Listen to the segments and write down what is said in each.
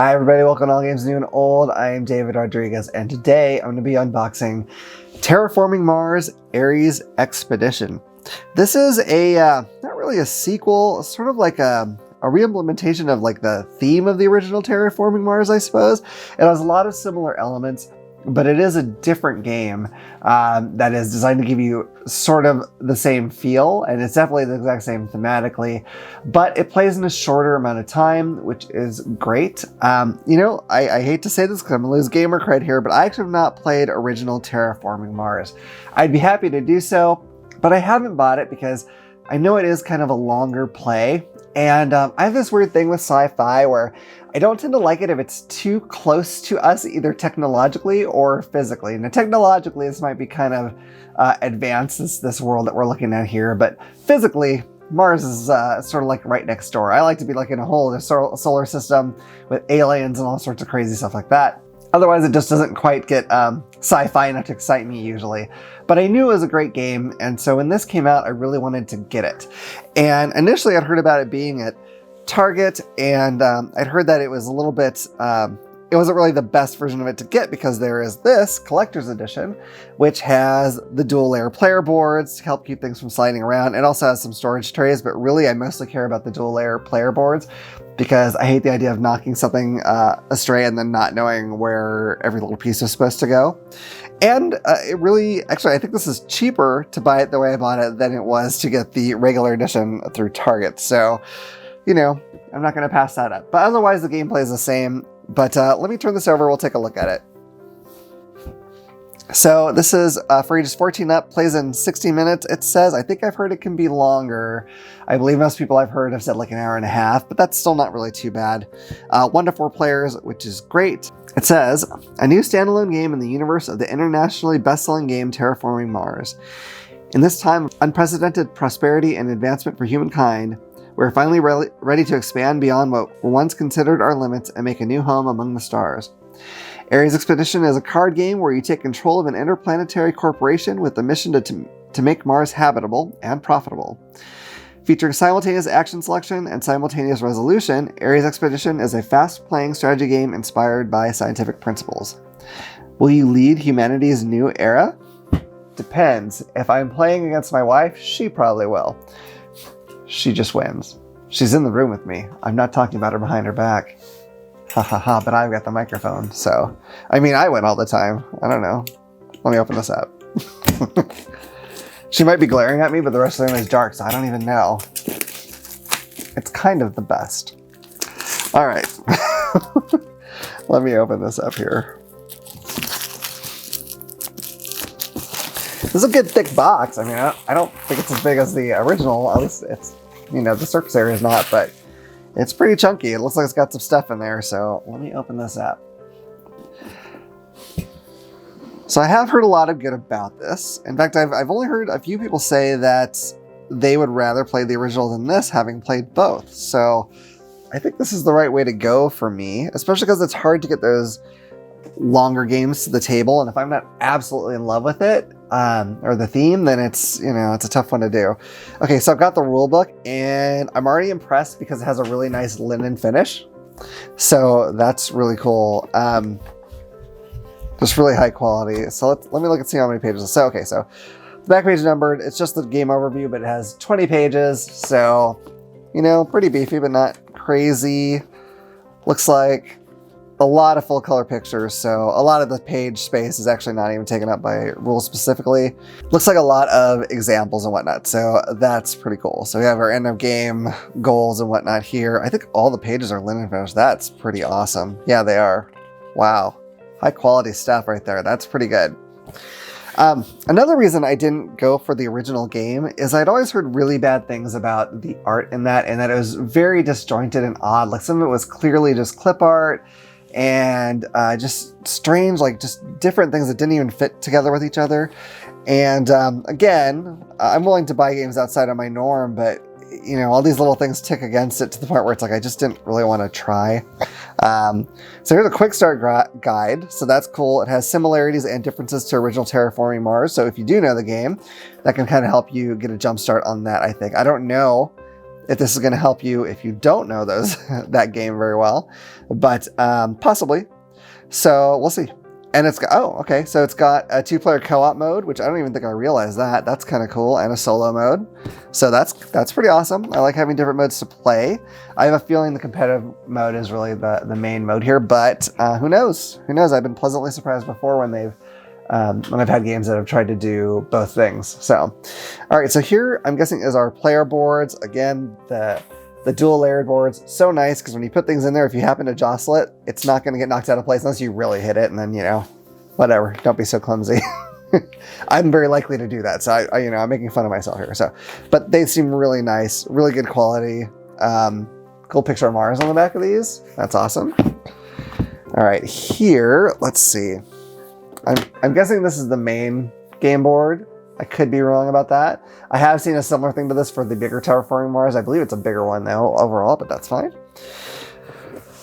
Hi everybody, welcome to All Games New and Old. I am David Rodriguez, and today I'm going to be unboxing Terraforming Mars Ares Expedition. This is a, not really a sequel, sort of like a re-implementation of like the theme of the original Terraforming Mars, I suppose. It has a lot of similar elements, but it is a different game that is designed to give you sort of the same feel, and it's definitely the exact same thematically, but it plays in a shorter amount of time, which is great. You know, I hate to say this because I'm gonna lose gamer cred here, but I actually have not played original Terraforming Mars. I'd be happy to do so, but I haven't bought it because I know it is kind of a longer play. And I have this weird thing with sci-fi where I don't tend to like it if it's too close to us, either technologically or physically. Now, technologically, this might be kind of advanced, this world that we're looking at here, but physically, Mars is sort of like right next door. I like to be like in a whole solar system with aliens and all sorts of crazy stuff like that. Otherwise, it just doesn't quite get sci-fi enough to excite me usually. But I knew it was a great game, and so when this came out, I really wanted to get it. And initially, I'd heard about it being at Target, and I'd heard that it was a little bit, it wasn't really the best version of it to get because there is this collector's edition, which has the dual layer player boards to help keep things from sliding around. It also has some storage trays, but really I mostly care about the dual layer player boards because I hate the idea of knocking something astray and then not knowing where every little piece is supposed to go. And it really, actually, I think this is cheaper to buy it the way I bought it than it was to get the regular edition through Target. So, you know, I'm not going to pass that up. But otherwise, the gameplay is the same. But let me turn this over. We'll take a look at it. So this is for ages 14 up, plays in 60 minutes. It says, I think I've heard it can be longer. I believe most people I've heard have said like an hour and a half, but that's still not really too bad. 1 to 4 players, which is great. It says, a new standalone game in the universe of the internationally best-selling game Terraforming Mars. In this time of unprecedented prosperity and advancement for humankind, we're finally ready to expand beyond what were once considered our limits and make a new home among the stars. Ares Expedition is a card game where you take control of an interplanetary corporation with the mission to make Mars habitable and profitable. Featuring simultaneous action selection and simultaneous resolution, Ares Expedition is a fast-playing strategy game inspired by scientific principles. Will you lead humanity's new era? Depends. If I'm playing against my wife, she probably will. She just wins. She's in the room with me. I'm not talking about her behind her back. Ha ha ha, but I've got the microphone, so. I mean, I win all the time. I don't know. Let me open this up. She might be glaring at me, but the rest of the room is dark, so I don't even know. It's kind of the best. All right. Let me open this up here. This is a good thick box. I mean, I don't think it's as big as the original. At least it's, you know, the surface area is not, but it's pretty chunky. It looks like it's got some stuff in there. So let me open this up. So I have heard a lot of good about this. In fact, I've only heard a few people say that they would rather play the original than this, having played both. So I think this is the right way to go for me, especially because it's hard to get those longer games to the table, and if I'm not absolutely in love with it or the theme, then it's, you know, it's a tough one to do. Okay, so I've got the rule book, and I'm already impressed because it has a really nice linen finish, so that's really cool. Just really high quality. So let me look and see how many pages. So okay, so the back page is numbered. It's just the game overview, but it has 20 pages, so, you know, pretty beefy, but not crazy. Looks like a lot of full color pictures, so a lot of the page space is actually not even taken up by rules specifically. Looks like a lot of examples and whatnot, so that's pretty coll. So we have our end of game goals and whatnot here. I think all the pages are linen finished. That's pretty awesome. Yeah, they are. Wow. High quality stuff right there. That's pretty good. Another reason I didn't go for the original game is I'd always heard really bad things about the art in that, and that it was very disjointed and odd. Like some of it was clearly just clip art, and just strange, like just different things that didn't even fit together with each other. And again, I'm willing to buy games outside of my norm, but you know, all these little things tick against it to the point where it's like I just didn't really want to try. So here's a quick start guide, so that's cool. It has similarities and differences to original Terraforming Mars, so if you do know the game, that can kind of help you get a jump start on that, I think. I don't know if this is going to help you if you don't know that game very well, but possibly. So we'll see. And it's got, oh, okay, so it's got a 2-player co-op mode, which I don't even think I realized that. That's kind of cool, and a solo mode. So that's pretty awesome. I like having different modes to play. I have a feeling the competitive mode is really the main mode here, but who knows? Who knows? I've been pleasantly surprised before when I've had games that have tried to do both things. So, all right, so here I'm guessing is our player boards. Again, the dual layered boards, so nice because when you put things in there, if you happen to jostle it, it's not going to get knocked out of place unless you really hit it, and then, you know, whatever, don't be so clumsy. I'm very likely to do that, so I'm making fun of myself here. So, but they seem really nice, really good quality. Cool picture of Mars on the back of these. That's awesome. All right, here, let's see. I'm guessing this is the main game board. I could be wrong about that. I have seen a similar thing to this for the bigger Terraforming Mars. I believe it's a bigger one though overall, but that's fine.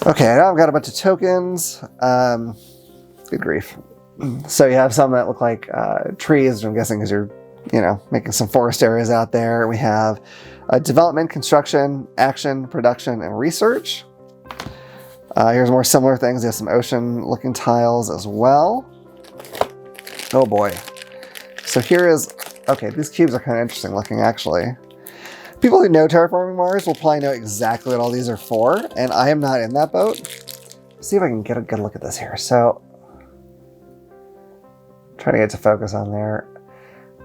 Okay, now I've got a bunch of tokens. Good grief. So you have some that look like trees, which I'm guessing because you're, making some forest areas out there. We have development, construction, action, production, and research. Here's more similar things. You have some ocean-looking tiles as well. Oh boy. So here is, okay, these cubes are kind of interesting looking, actually. People who know Terraforming Mars will probably know exactly what all these are for, and I am not in that boat. Let's see if I can get a good look at this here. So, trying to get to focus on there.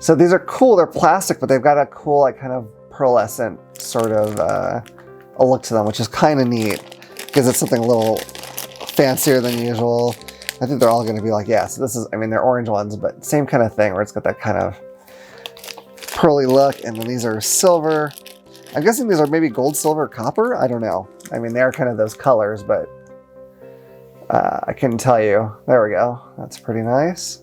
So these are cool, they're plastic, but they've got a cool, like, kind of pearlescent sort of a look to them, which is kind of neat, because it's something a little fancier than usual. I think they're all going to be like, yeah, so this is, they're orange ones, but same kind of thing where it's got that kind of pearly look. And then these are silver. I'm guessing these are maybe gold, silver, copper. I don't know. They are kind of those colors, but I couldn't tell you. There we go. That's pretty nice.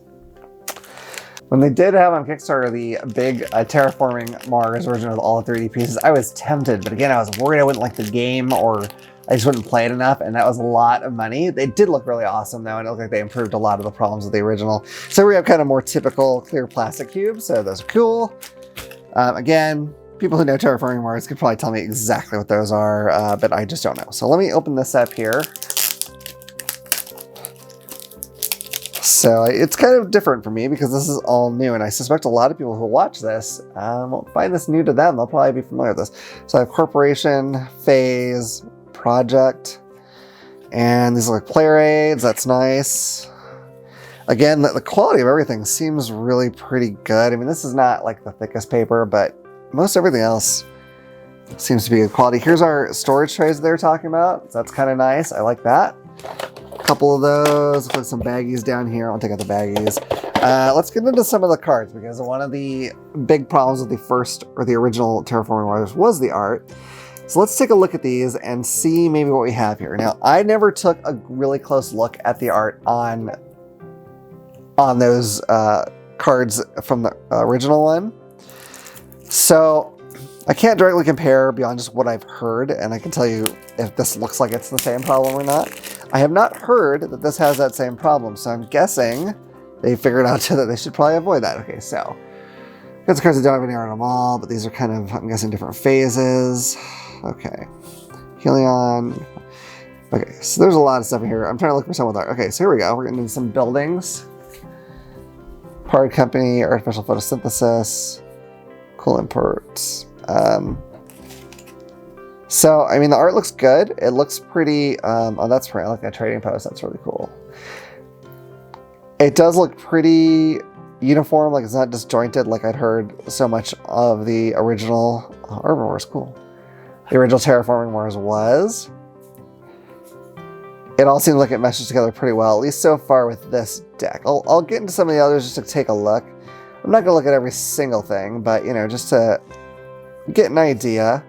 When they did have on Kickstarter the big Terraforming Mars version with all the 3D pieces, I was tempted, but again, I was worried I wouldn't like the game or I just wouldn't play it enough, and that was a lot of money. They did look really awesome though, and it looked like they improved a lot of the problems with the original. So we have kind of more typical clear plastic cubes, so those are cool. Again, people who know Terraforming Mars could probably tell me exactly what those are, but I just don't know. So let me open this up here. So it's kind of different for me because this is all new, and I suspect a lot of people who watch this won't find this new to them. They'll probably be familiar with this. So I have corporation, phase, project, and these are like player aids. That's nice. Again, the quality of everything seems really pretty good. This is not like the thickest paper, but most everything else seems to be good quality. Here's our storage trays they're talking about. So that's kind of nice. I like that. A couple of those. Put some baggies down here. I'll take out the baggies. Let's get into some of the cards, because one of the big problems with the original Terraforming Mars was the art. So let's take a look at these and see maybe what we have here. Now, I never took a really close look at the art on those cards from the original one. So I can't directly compare beyond just what I've heard, and I can tell you if this looks like it's the same problem or not. I have not heard that this has that same problem, so I'm guessing they figured out that they should probably avoid that. Okay, so got the cards that don't have any art on them all, but these are kind of, I'm guessing, different phases. Okay, Helion. Okay, so there's a lot of stuff in here. I'm trying to look for some with art. Okay, so here we go. We're going to need some buildings. Powered company, artificial photosynthesis, cool imports. So, the art looks good. It looks pretty, oh, that's pretty, I like that trading post. That's really cool. It does look pretty uniform, like it's not disjointed like I'd heard so much of the original Urban Wars. Cool. The original Terraforming Mars was. It all seems like it meshes together pretty well, at least so far with this deck. I'll get into some of the others just to take a look. I'm not going to look at every single thing, but, just to get an idea.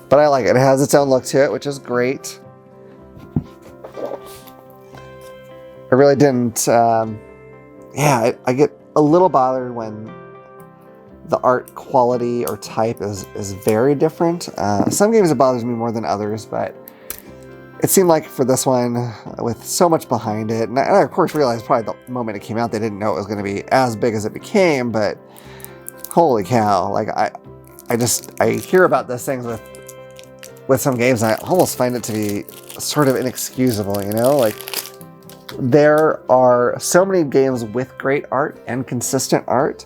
But I like it. It has its own look to it, which is great. I really didn't, I get a little bothered when the art quality or type is very different. Some games it bothers me more than others, but it seemed like for this one, with so much behind it, and I of course realized probably the moment it came out, they didn't know it was going to be as big as it became, but holy cow, like I hear about those things with some games, and I almost find it to be sort of inexcusable, you know? Like, there are so many games with great art and consistent art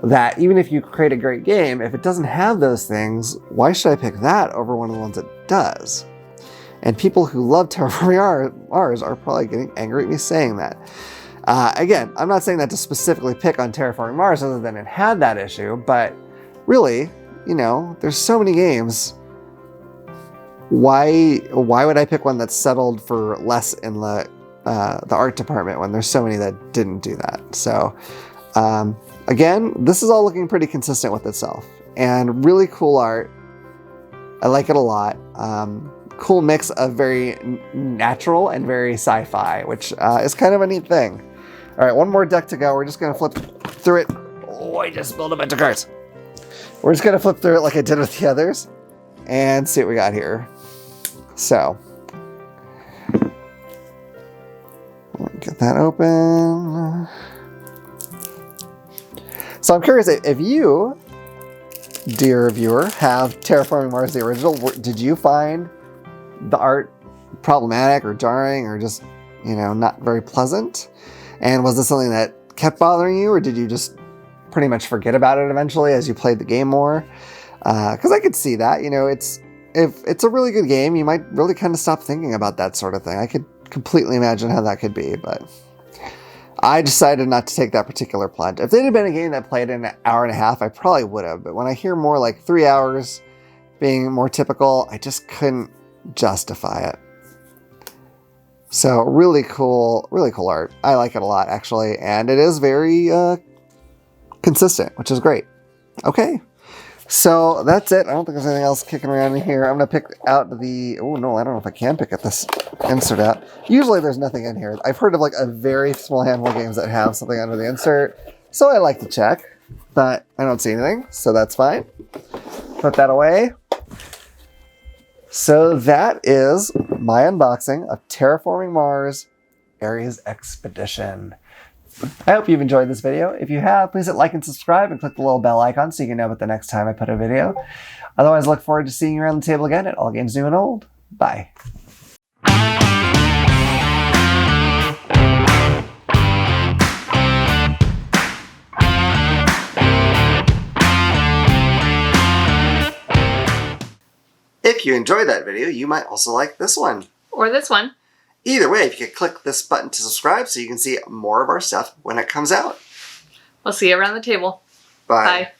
that even if you create a great game, if it doesn't have those things, why should I pick that over one of the ones that does? And people who love Terraforming Mars are probably getting angry at me saying that. Again, I'm not saying that to specifically pick on Terraforming Mars other than it had that issue, but really, you know, there's so many games. Why would I pick one that's settled for less in the art department when there's so many that didn't do that? So again, this is all looking pretty consistent with itself, and really cool art. I like it a lot. Cool mix of very natural and very sci-fi, which is kind of a neat thing. All right, one more deck to go. We're just gonna flip through it. Oh, I just spilled a bunch of cards. We're just gonna flip through it like I did with the others and see what we got here. So, get that open. So I'm curious if you, dear viewer, have Terraforming Mars the original. Did you find the art problematic or jarring or just, you know, not very pleasant? And was this something that kept bothering you, or did you just pretty much forget about it eventually as you played the game more? Because I could see that, you know, if it's a really good game, you might really kind of stop thinking about that sort of thing. I could completely imagine how that could be, but I decided not to take that particular plunge. If it had been a game that played in an hour and a half, I probably would have. But when I hear more like 3 hours being more typical, I just couldn't justify it. So really cool art. I like it a lot, actually. And it is very consistent, which is great. Okay. So that's it. I don't think there's anything else kicking around in here. I'm going to pick out the... Oh, no, I don't know if I can pick this insert out. Usually there's nothing in here. I've heard of like a very small handful of games that have something under the insert. So I like to check, but I don't see anything. So that's fine. Put that away. So that is my unboxing of Terraforming Mars Ares Expedition. I hope you've enjoyed this video. If you have, please hit like and subscribe and click the little bell icon so you can know about the next time I put a video. Otherwise, I look forward to seeing you around the table again at All Games New and Old. Bye. If you enjoyed that video, you might also like this one. Or this one. Either way, if you could click this button to subscribe so you can see more of our stuff when it comes out. We'll see you around the table. Bye. Bye.